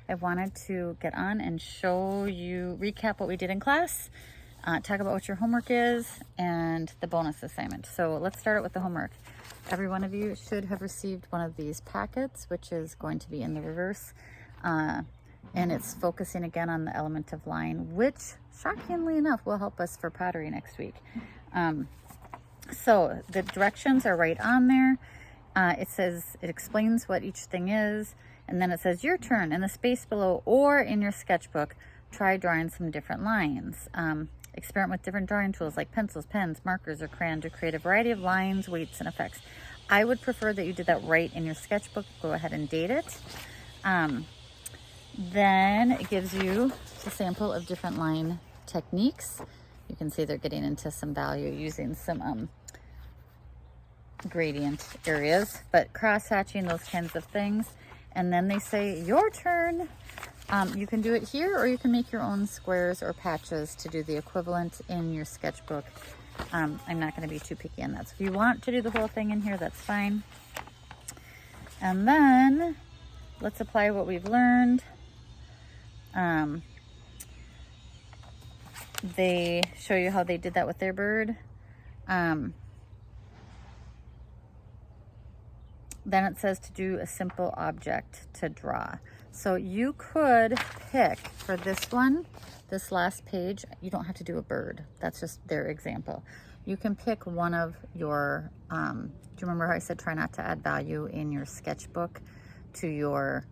I wanted to get on and show you, recap what we did in class, talk about what your homework is, and the bonus assignment. So let's start it with the homework. Every one of you should have received one of these packets, which is going to be in the reverse. And it's focusing again on the element of line, which shockingly enough will help us for pottery next week. So the directions are right on there. It explains what each thing is, and then it says your turn. In the space below or in your sketchbook, try drawing some different lines. Experiment with different drawing tools like pencils, pens, markers, or crayons to create a variety of lines, weights, and effects. I would prefer that you did that right in your sketchbook. Go ahead and date it. Then it gives you a sample of different line techniques. You can see they're getting into some value using some gradient areas, but cross-hatching, those kinds of things. And then they say your turn. You can do it here, or you can make your own squares or patches to do the equivalent in your sketchbook. I'm not going to be too picky on that. So if you want to do the whole thing in here, that's fine. And then let's apply what we've learned. They show you how they did that with their bird. Then it says to do a simple object to draw. So you could pick for this one, this last page, you don't have to do a bird. That's just their example. You can pick one of your, do you remember how I said try not to add value in your sketchbook to your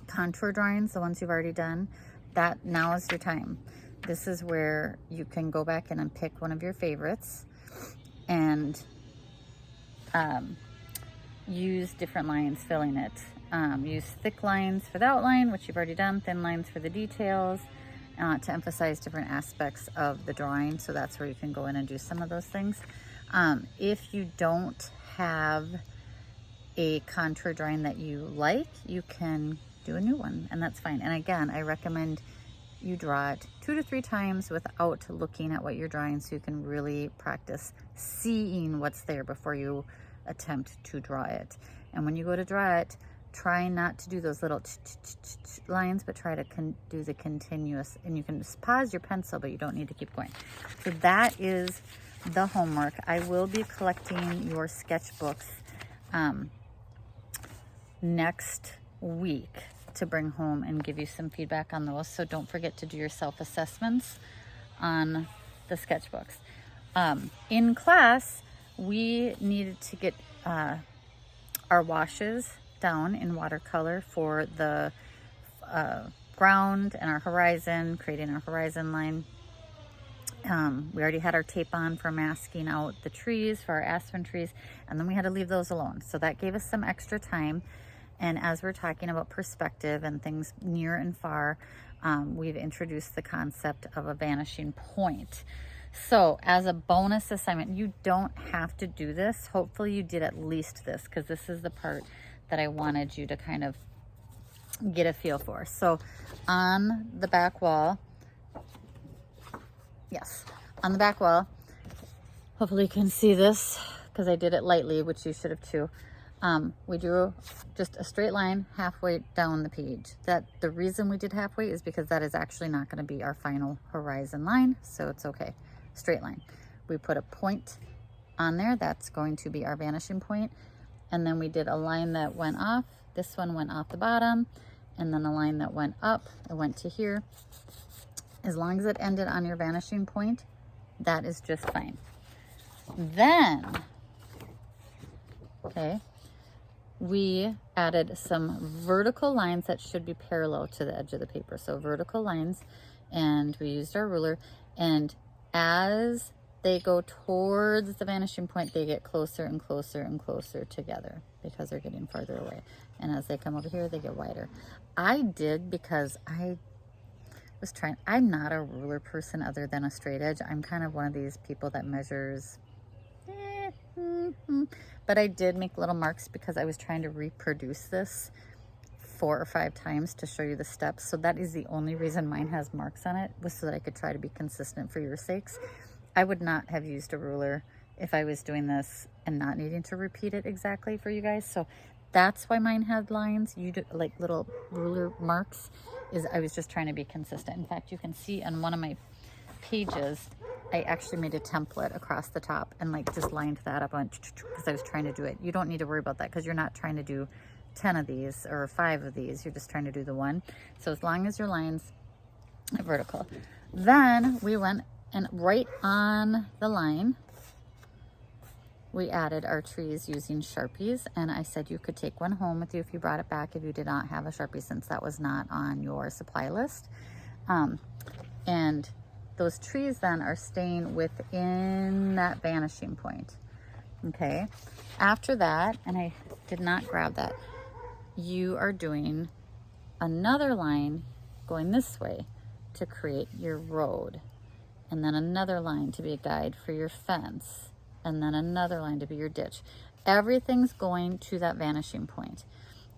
contour drawings, the ones you've already done? That now is your time. This is where you can go back in and pick one of your favorites and use different lines filling it. Use thick lines for the outline, which you've already done, thin lines for the details, to emphasize different aspects of the drawing. So that's where you can go in and do some of those things. If you don't have a contour drawing that you like, you can do a new one, and that's fine. And again, I recommend you draw it 2 to 3 times without looking at what you're drawing, so you can really practice seeing what's there before you attempt to draw it. And when you go to draw it, try not to do those little lines, but try to do the continuous, and you can just pause your pencil, but you don't need to keep going. So that is the homework. I will be collecting your sketchbooks next week to bring home and give you some feedback on those. So don't forget to do your self-assessments on the sketchbooks. In class, we needed to get our washes down in watercolor for the ground and our horizon, creating our horizon line. We already had our tape on for masking out the trees, for our aspen trees, and then we had to leave those alone. So that gave us some extra time. And as we're talking about perspective and things near and far, we've introduced the concept of a vanishing point. So as a bonus assignment, you don't have to do this. Hopefully you did at least this, because this is the part that I wanted you to kind of get a feel for. So on the back wall, yes, on the back wall, hopefully you can see this because I did it lightly, which you should have too. We drew just a straight line halfway down the page. The reason we did halfway is because that is actually not going to be our final horizon line, so it's okay. Straight line. We put a point on there. That's going to be our vanishing point. And then we did a line that went off. This one went off the bottom, and then a line that went up. It went to here. As long as it ended on your vanishing point, that is just fine. Then, okay, we added some vertical lines that should be parallel to the edge of the paper. So vertical lines, and we used our ruler, and as they go towards the vanishing point, they get closer and closer and closer together because they're getting farther away. And as they come over here, they get wider. I did because I was trying, I'm not a ruler person other than a straight edge. I'm kind of one of these people that measures, but I did make little marks because I was trying to reproduce this 4 or 5 times to show you the steps. So that is the only reason mine has marks on it, was so that I could try to be consistent for your sakes. I would not have used a ruler if I was doing this and not needing to repeat it exactly for you guys. So That's why mine had lines. You do like little ruler marks. I was just trying to be consistent. In fact, you can see on one of my pages, I actually made a template across the top and like just lined that up on because I was trying to do it. You don't need to worry about that because you're not trying to do 10 of these or 5 of these. You're just trying to do the one. So as long as your lines are vertical. Then we went and right on the line, we added our trees using Sharpies, and I said you could take one home with you if you brought it back if you did not have a Sharpie, since that was not on your supply list. And those trees then are staying within that vanishing point. Okay, after that, and I did not grab that, you are doing another line going this way to create your road, and then another line to be a guide for your fence, and then another line to be your ditch. Everything's going to that vanishing point.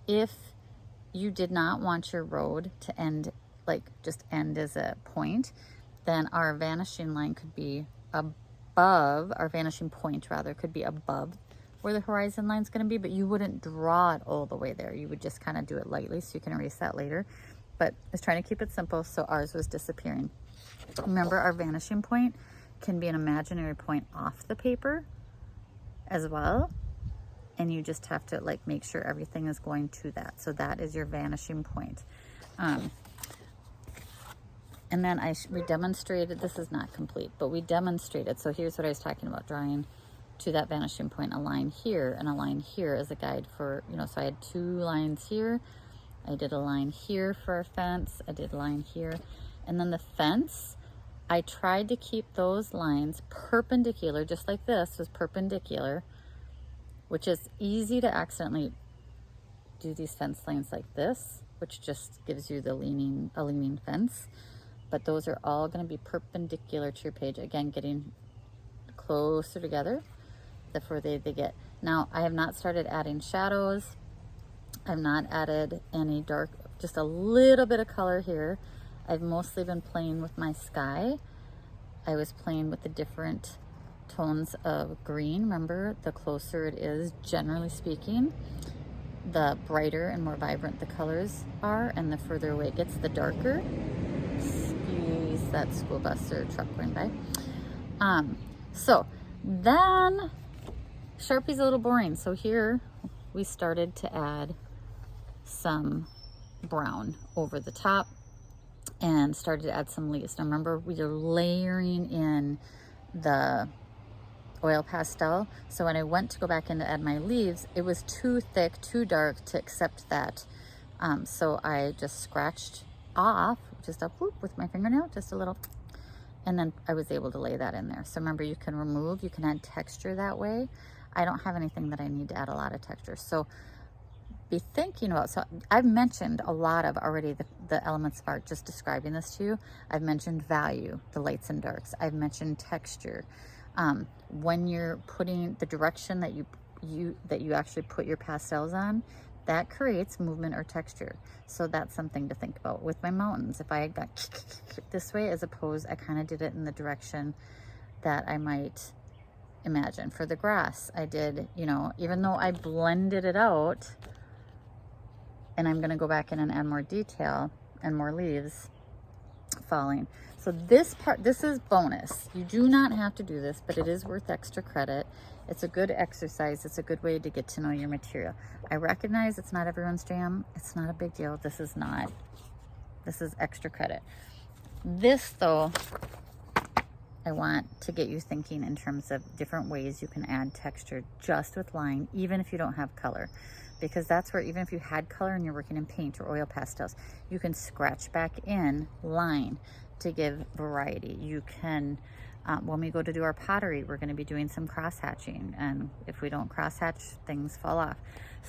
If you did not want your road to end, like just end as a point, then our vanishing line could be above, our vanishing point rather, could be above where the horizon line is going to be, but you wouldn't draw it all the way there. You would just kind of do it lightly, so you can erase that later. But I was trying to keep it simple, so ours was disappearing. Remember, our vanishing point can be an imaginary point off the paper as well, and you just have to like make sure everything is going to that. So that is your vanishing point. And then we demonstrated, this is not complete, but we demonstrated. So here's what I was talking about, drawing to that vanishing point a line here and a line here as a guide for, you know, so I had 2 lines here. I did a line here for our fence. I did a line here. And then the fence, I tried to keep those lines perpendicular, just like this was perpendicular, which is easy to accidentally do these fence lines like this, which just gives you a leaning fence. But those are all going to be perpendicular to your page. Again, getting closer together the further they get. Now, I have not started adding shadows. I've not added any dark, just a little bit of color here. I've mostly been playing with my sky. I was playing with the different tones of green. Remember, the closer it is, generally speaking, the brighter and more vibrant the colors are, and the further away it gets, the darker. Excuse that school bus or truck going by. So then Sharpie's a little boring. So here we started to add some brown over the top and started to add some leaves. Now remember, we are layering in the oil pastel. So when I went to go back in to add my leaves, it was too thick, too dark to accept that. So I just scratched off just up whoop, with my fingernail, just a little, and then I was able to lay that in there. So remember, you can remove, you can add texture that way. I don't have anything that I need to add a lot of texture. So be thinking about, so I've mentioned a lot of already the elements of art, just describing this to you. I've mentioned value, the lights and darks. I've mentioned texture. When you're putting the direction that you actually put your pastels on, that creates movement or texture. So that's something to think about. With my mountains, if I had got this way, as opposed, I kind of did it in the direction that I might imagine. For the grass, I did, you know, even though I blended it out, and I'm going to go back in and add more detail and more leaves falling. So this part, this is bonus. You do not have to do this, but it is worth extra credit. It's a good exercise. It's a good way to get to know your material. I recognize it's not everyone's jam. It's not a big deal. This is not. This is extra credit. This, though, I want to get you thinking in terms of different ways you can add texture just with line, even if you don't have color. Because that's where, even if you had color and you're working in paint or oil pastels, you can scratch back in line to give variety. You can, when we go to do our pottery, we're going to be doing some cross hatching, and if we don't cross hatch, things fall off.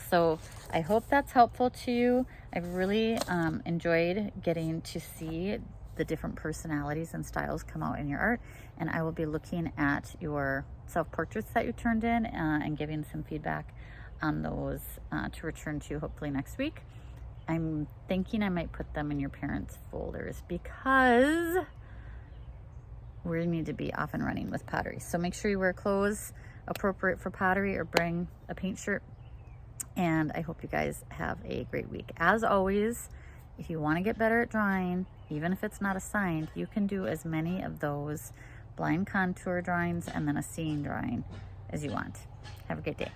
So I hope that's helpful to you. I've really enjoyed getting to see the different personalities and styles come out in your art, and I will be looking at your self-portraits that you turned in and giving some feedback on those to return to hopefully next week. I'm thinking I might put them in your parents' folders because we need to be off and running with pottery. So make sure you wear clothes appropriate for pottery or bring a paint shirt And I hope you guys have a great week. As always, if you want to get better at drawing, even if it's not assigned, you can do as many of those blind contour drawings and then a seeing drawing as you want. Have a great day.